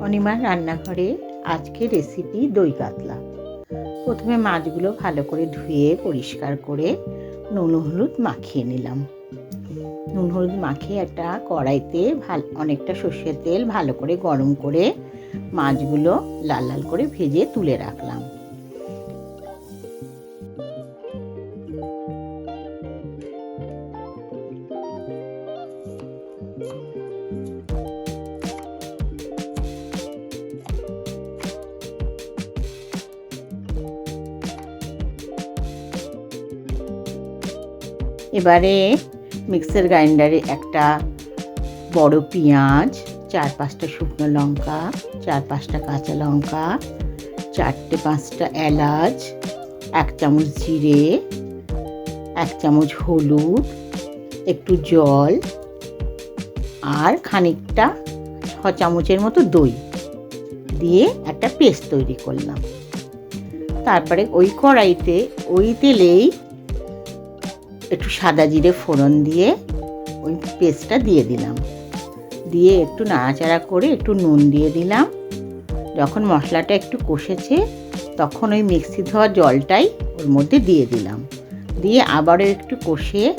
অনিমার রান্নাঘরে আজকে রেসিপি দই কাতলা। প্রথমে মাছগুলো ভালো করে ধুয়ে পরিষ্কার করে নুন হলুদ মাখিয়ে নিলাম। নুন হলুদ মাখিয়ে একটা কড়াইতে অনেকটা সর্ষের তেল ভালো করে গরম করে মাছগুলো লাল লাল করে ভেজে তুলে রাখলাম। এবারে মিক্সার গ্রাইন্ডারে একটা বড় পেঁয়াজ, 4-5টা শুকনো লঙ্কা, 4-5টা কাঁচা লঙ্কা, 4-5টা এলাচ, 1 চামচ জিরে, 1 চামচ হলুদ, একটু জল আর খানিকটা 6 চামচের মতো দই দিয়ে একটা পেস্ট তৈরি করলাম। তারপরে ওই কড়াইতে ওই তেলেই একটু সাদা জিরে ফোড়ন দিয়ে ওই পেস্টটা দিয়ে দিলাম। দিয়ে একটু নাড়াচাড়া করে একটু নুন দিয়ে দিলাম। যখন মশলাটা একটু কষেছে তখন ওই মিক্সি ধোয়া জলটাই ওর মধ্যে দিয়ে দিলাম। দিয়ে আবারও একটু কষিয়ে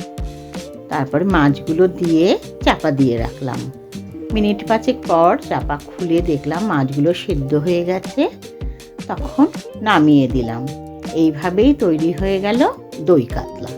তারপরে মাছগুলো দিয়ে চাপা দিয়ে রাখলাম। মিনিট 5 পর চাপা খুলে দেখলাম মাছগুলো সেদ্ধ হয়ে গেছে, তখন নামিয়ে দিলাম। এইভাবেই তৈরি হয়ে গেল দই কাতলা।